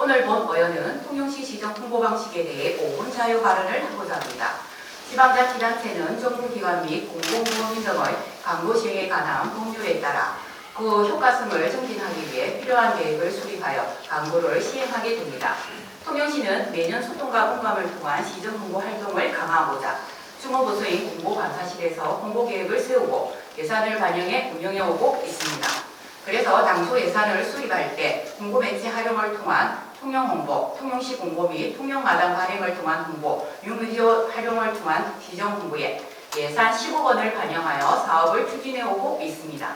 오늘 본 어연은 통영시 시정 홍보 방식에 대해 5분 자유 발언을 하고자 합니다. 지방자치단체는 정부기관 및 공공부문 등의 광고 시행에 관한 법률에 따라 그 효과성을 증진하기 위해 필요한 계획을 수립하여 광고를 시행하게 됩니다. 통영시는 매년 소통과 공감을 통한 시정 홍보 활동을 강화하고자 주무부서인 공보감사실에서 홍보계획을 세우고 예산을 반영해 운영해 오고 있습니다. 그래서 당초 예산을 수립할 때 홍보매체 활용을 통한 통영홍보, 통영시 공보 및 통영마당 발행을 통한 홍보, 뉴미디어 활용을 통한 시정 홍보에 예산 15원을 반영하여 사업을 추진해 오고 있습니다.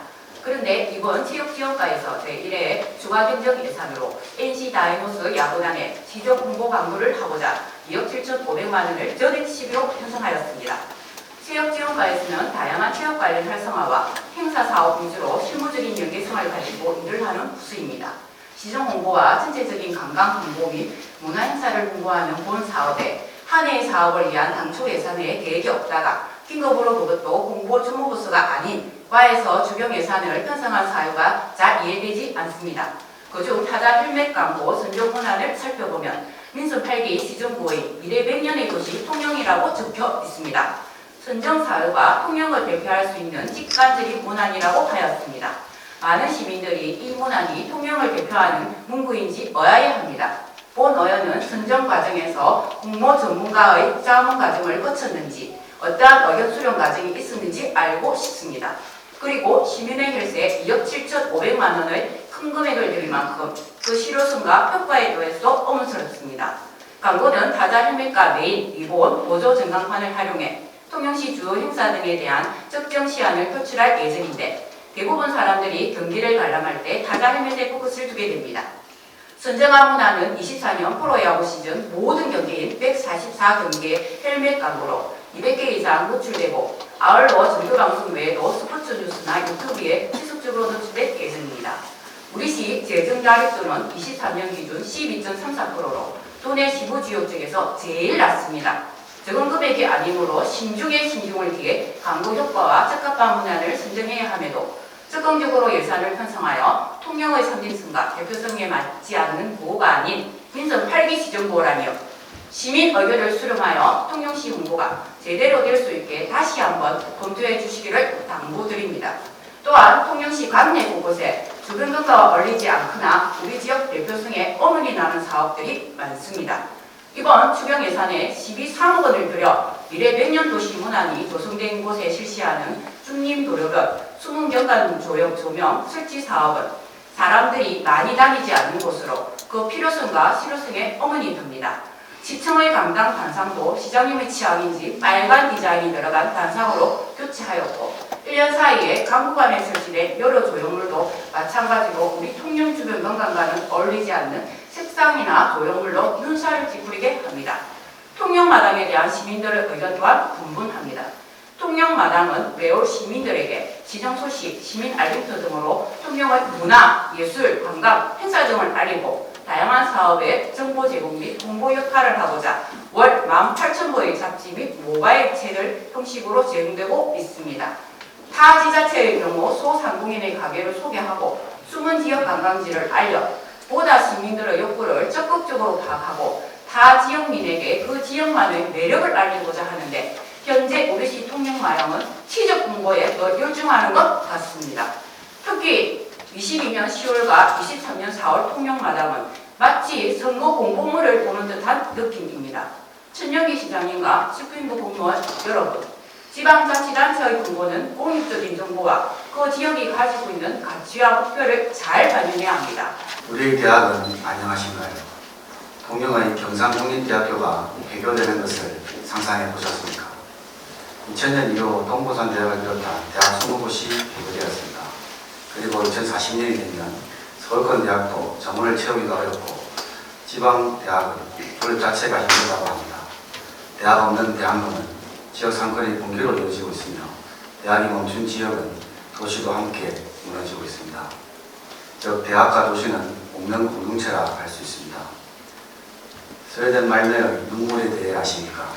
그런데 이번 체육지원과에서 제1회 추가경정 예산으로 NC다이노스 야구단에 시정 홍보 광고를 하고자 2억 7,500만 원을 전액 시비로 편성하였습니다. 체육지원과에서는 다양한 체육 관련 활성화와 행사 사업 위주로 실무적인 연계성을 가지고 일을 하는 부서입니다. 시정 홍보와 전체적인 관광 홍보 및 문화 행사를 홍보하는 본 사업에 한 해의 사업을 위한 당초 예산에 계획이 없다가 긴급으로 그것도 홍보 주무부서가 아닌 과에서 주경 예산을 편성한 사유가 잘 이해되지 않습니다. 그중 타자 헬멧 광고 선정 문안을 살펴보면 민선 8기 시정구의 미래 100년의 도시 통영이라고 적혀 있습니다. 선정 사유가 통영을 대표할 수 있는 직관적인 문안이라고 하였습니다. 많은 시민들이 이 문안이 통영을 대표하는 문구인지 의아해 합니다. 본 어연은 선정 과정에서 공모 전문가의 자문 과정을 거쳤는지 어떠한 의견 수렴 과정이 있었는지 알고 싶습니다. 그리고 시민의 혈세 2억 7,500만 원의 큰 금액을 들일 만큼 그 실효성과 효과에 대해서 의문스럽습니다. 광고는 타자 헬멧과 메인, 리본, 보조 전광판을 활용해 통영시 주요 행사 등에 대한 적정 시안을 표출할 예정인데 대부분 사람들이 경기를 관람할 때 타자 헬멧에 포커스를 두게 됩니다. 선정한 문안은 24년 프로야구 시즌 모든 경기인 144경기의 헬멧 광고로 200개 이상 노출되고 아울러 정규방송 외에도 스포츠 뉴스나 유튜브에 지속적으로 노출될 예정입니다. 우리시 재정자립도는 23년 기준 12.34%로 도내 지부 지역 중에서 제일 낮습니다. 적은 금액이 아니므로 신중에 신중을 기해 광고 효과와 적합한 문안을 선정해야 함에도 적극적으로 예산을 편성하여 통영의 선진성과 대표성에 맞지 않는 구호가 아닌 민선 8기 시정구호라며 시민 의견을 수렴하여 통영시 홍보가 제대로 될 수 있게 다시 한번 검토해 주시기를 당부드립니다. 또한 통영시 관내 곳곳에 주변경과와 얼리지 않거나 우리 지역 대표성에 어머니 나는 사업들이 많습니다. 이번 추경 예산에 12.3억 원을 들여 미래 100년 도시 문안이 조성된 곳에 실시하는 중림도로변, 수문경관 조명 설치 사업은 사람들이 많이 다니지 않는 곳으로 그 필요성과 실효성에 어머니 듭니다. 시청의 강당 단상도 시장님의 취향인지 빨간 디자인이 들어간 단상으로 교체하였고 1년 사이에 강구관에 설치된 여러 조형물도 마찬가지로 우리 통영 주변 건강과는 어울리지 않는 색상이나 조형물로 눈살을 찌푸리게 합니다. 통영마당에 대한 시민들의 의견 또한 분분합니다. 통영마당은 매우 시민들에게 시정 소식, 시민 알림표 등으로 통영의 문화, 예술, 관광, 행사 등을 알리고 다양한 사업에 정보 제공 및 홍보 역할을 하고자 월 18,000부의 잡지 및 모바일 책을 형식으로 제공되고 있습니다. 타 지자체의 경우 소상공인의 가게를 소개하고 숨은 지역 관광지를 알려 보다 시민들의 욕구를 적극적으로 파악하고 타 지역민에게 그 지역만의 매력을 알리고자 하는데 현재 우리시 통영마당은 취적 홍보에 더 열중하는 것 같습니다. 특히 22년 10월과 23년 4월 통영마당은 마치 선거 공보물을 보는 듯한 느낌입니다. 천영기 시장님과 집행부 공무원 여러분, 지방자치단체의 공보는 공익적인 정보와 그 지역이 가지고 있는 가치와 목표를 잘 반영해야 합니다. 우리 대학은 안녕하신가요? 통영의 경상국립대학교가 개교되는 것을 상상해 보셨습니까? 2000년 이후 동부산 대학을 비롯한 대학 20곳이 개교되었습니다. 그리고 2040년이 되면 서울권 대학도 정원을 채우기가 어렵고 지방대학은 조립 자체가 힘들다고 합니다. 대학 없는 대학로는 지역 상권이 붕괴로 이어지고 있으며 대학이 멈춘 지역은 도시도 함께 무너지고 있습니다. 즉 대학과 도시는 없는 공동체라 할 수 있습니다. 스웨덴 말매의 눈물에 대해 아십니까?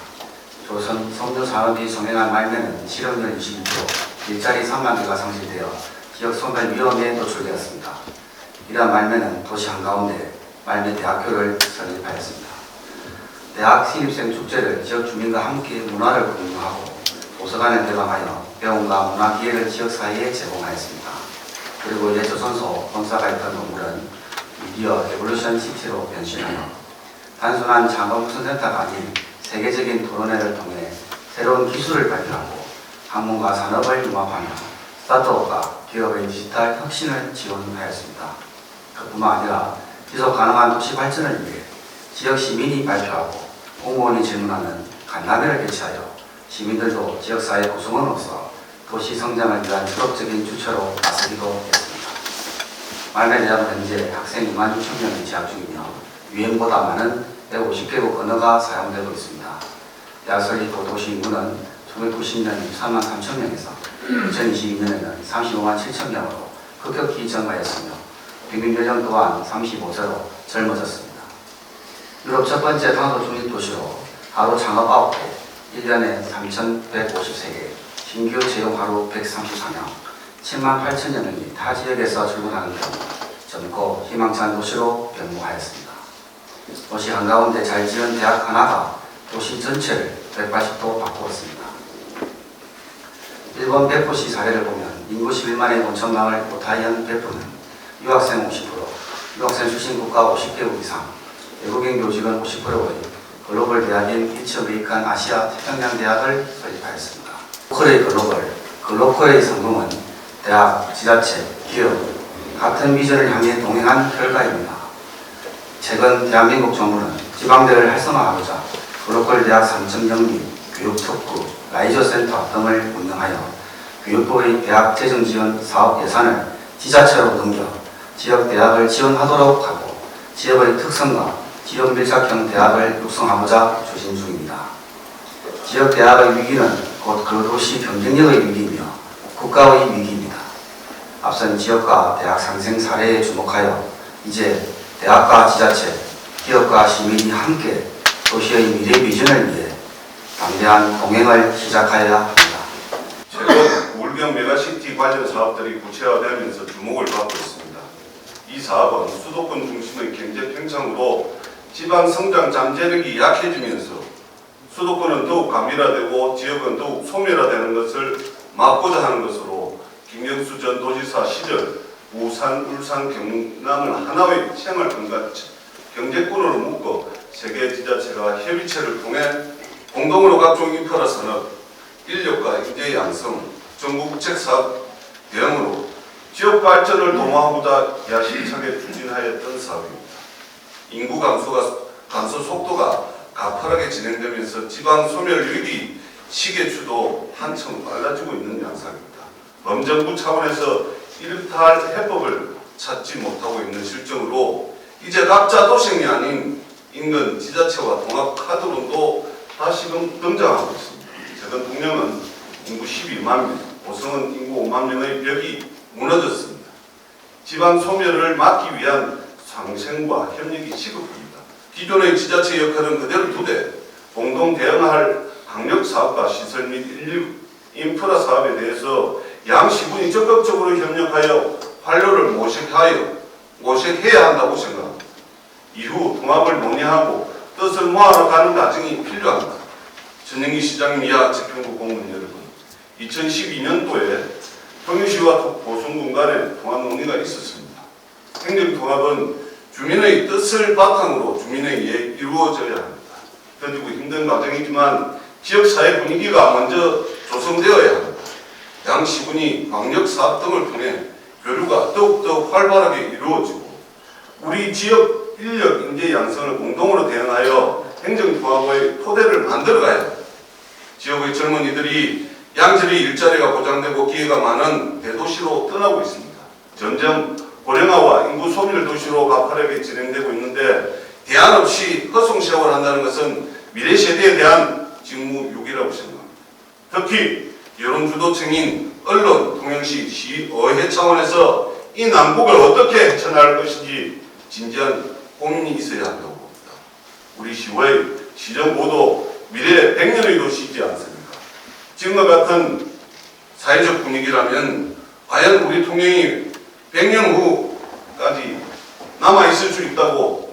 조선 석류산업이 성행한 말매는 실업률 22%, 일자리 3만 개가 상실되어 지역 소멸 위험에 노출되었습니다. 이러한 말매는 도시 한가운데 말미 대학교를 설립하였습니다. 대학 신입생 축제를 지역 주민과 함께 문화를 공유하고 도서관을 개방하여 배움과 문화 기회를 지역사회에 제공하였습니다. 그리고 이제 조선소 본사가 있던 건물은 미디어 에볼루션 시티로 변신하여 단순한 창업센터가 아닌 세계적인 토론회를 통해 새로운 기술을 발표하고 학문과 산업을 융합하며 스타트업과 기업의 디지털 혁신을 지원하였습니다. 그뿐만 아니라 지속 가능한 도시 발전을 위해 지역 시민이 발표하고 공무원이 질문하는 간담회를 개최하여 시민들도 지역사회 구성원으로서 도시 성장을 위한 적극적인 주체로 나서기도 했습니다. 말매대학은 현재 학생 2만 6천 명이 재학 중이며 유엔보다 많은 150개국 언어가 사용되고 있습니다. 대학 설립 후 도시 인구는 1990년 13만 3천 명에서 2022년에는 35만 7천 명으로 급격히 증가했으며 평균 연령 또한 35세로 젊어졌습니다. 유럽 첫 번째 탄소 중립 도시로 하루 창업 9개, 1년에 3,153개, 신규 채용 하루 134명, 7만 8천여 명이 타 지역에서 출근하는 경우 젊고 희망찬 도시로 변모하였습니다. 도시 한가운데 잘 지은 대학 하나가 도시 전체를 180도 바꾸었습니다. 일본 베푸시 사례를 보면 인구 11만의 온천마을 오타이현 베푸는 유학생 50%, 유학생 출신 국가 50개국 이상, 외국인 교직원 50%의 글로벌 대학인 이츠 메이칸 아시아 태평양 대학을 설립하였습니다. 글로컬의 성공은 대학, 지자체, 기업, 같은 비전을 향해 동행한 결과입니다. 최근 대한민국 정부는 지방대를 활성화하고자 글로컬 대학 3층 연기, 교육 특구, 라이저 센터 등을 운영하여 교육부의 대학 재정 지원 사업 예산을 지자체로 넘겨 지역 대학을 지원하도록 하고 지역의 특성과 지역 밀착형 대학을 육성하고자 추진 중입니다. 지역 대학의 위기는 곧 그 도시 경쟁력의 위기이며 국가의 위기입니다. 앞선 지역과 대학 상생 사례에 주목하여 이제 대학과 지자체, 기업과 시민이 함께 도시의 미래 비전을 위해 담대한 동행을 시작하여야 합니다. 최근 울경 메가시티 관련 사업들이 구체화되면서 주목을 받고 있습니다. 이 사업은 수도권 중심의 경제 팽창으로 지방 성장 잠재력이 약해지면서 수도권은 더욱 가밀화되고 지역은 더욱 소멸화되는 것을 막고자 하는 것으로 김경수 전 도지사 시절 부산, 울산, 경남을 하나의 생활권과 경제권으로 묶어 세계 지자체가 협의체를 통해 공동으로 각종 인프라 산업, 인력과 인재 양성, 정부국책 사업 대응으로 지역 발전을 도모하고자 야심차게 추진하였던 사업입니다. 인구 감소 속도가 가파르게 진행되면서 지방 소멸 위기 시계추도 한층 빨라지고 있는 양상입니다. 범정부 차원에서 일탈 해법을 찾지 못하고 있는 실정으로 이제 각자 도생이 아닌 인근 지자체와 통합 카드론도 다시금 등장하고 있습니다. 최근 통영은 인구 12만 명, 고성은 인구 5만 명의 벽이 무너졌습니다. 지방 소멸을 막기 위한 상생과 협력이 시급합니다. 기존의 지자체 역할은 그대로 두되 공동 대응할 강력사업과 시설 및 인프라 사업에 대해서 양시군이 적극적으로 협력하여 활로를 모색해야 한다고 생각합니다. 이후 통합을 논의하고 뜻을 모아서 가는 과정이 필요합니다. 전영기 시장님 이하 재평구 공무원 여러분, 2012년도에 통영시와 보성군 간에 통합 논의가 있었습니다. 행정통합은 주민의 뜻을 바탕으로 주민에 의해 이루어져야 합니다. 더디고 힘든 과정이지만 지역사회 분위기가 먼저 조성되어야 합니다. 양 시군이 광역사업 등을 통해 교류가 더욱더 활발하게 이루어지고 우리 지역 인력 인재 양성을 공동으로 대응하여 행정통합의 토대를 만들어가야 합니다. 지역의 젊은이들이 양질의 일자리가 보장되고 기회가 많은 대도시로 떠나고 있습니다. 점점 고령화와 인구 소멸 도시로 가파르게 진행되고 있는데 대안 없이 허송세월 한다는 것은 미래 세대에 대한 직무유기라고 생각합니다. 특히 여론주도층인 언론, 통영시, 시, 의회 차원에서 이 난국을 어떻게 헤쳐나갈 것인지 진지한 고민이 있어야 한다고 봅니다. 우리 시의 시정 모두 미래 100년의 도시이지 않습니까? 지금과 같은 사회적 분위기라면 과연 우리 통영이 100년 후까지 남아있을 수 있다고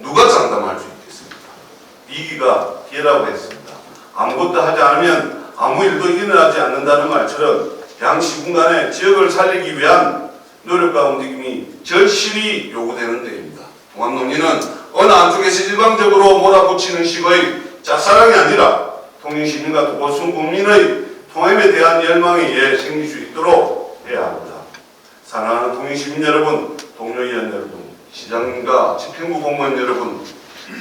시기가 기회라고 했습니다. 아무것도 하지 않으면 아무 일도 일어나지 않는다는 말처럼 양시군간의 지역을 살리기 위한 노력과 움직임이 절실히 요구되는 때입니다. 통합논의는 어느 한쪽에서 일방적으로 몰아붙이는 식의 짝사랑이 아니라 통영시민과 도보순 국민의 통합에 대한 열망에 의해 생길 수 있도록 해야 합니다. 사랑하는 통영시민 여러분, 동료위원 여러분, 시장과 집행부 공무원 여러분,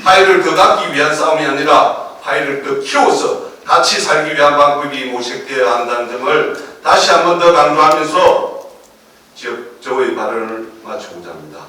파일을 더 갖기 위한 싸움이 아니라 파일을 더 키워서 같이 살기 위한 방법이 모색되어야 한다는 점을 다시 한 번 더 강조하면서 저의 발언을 마치고자 합니다.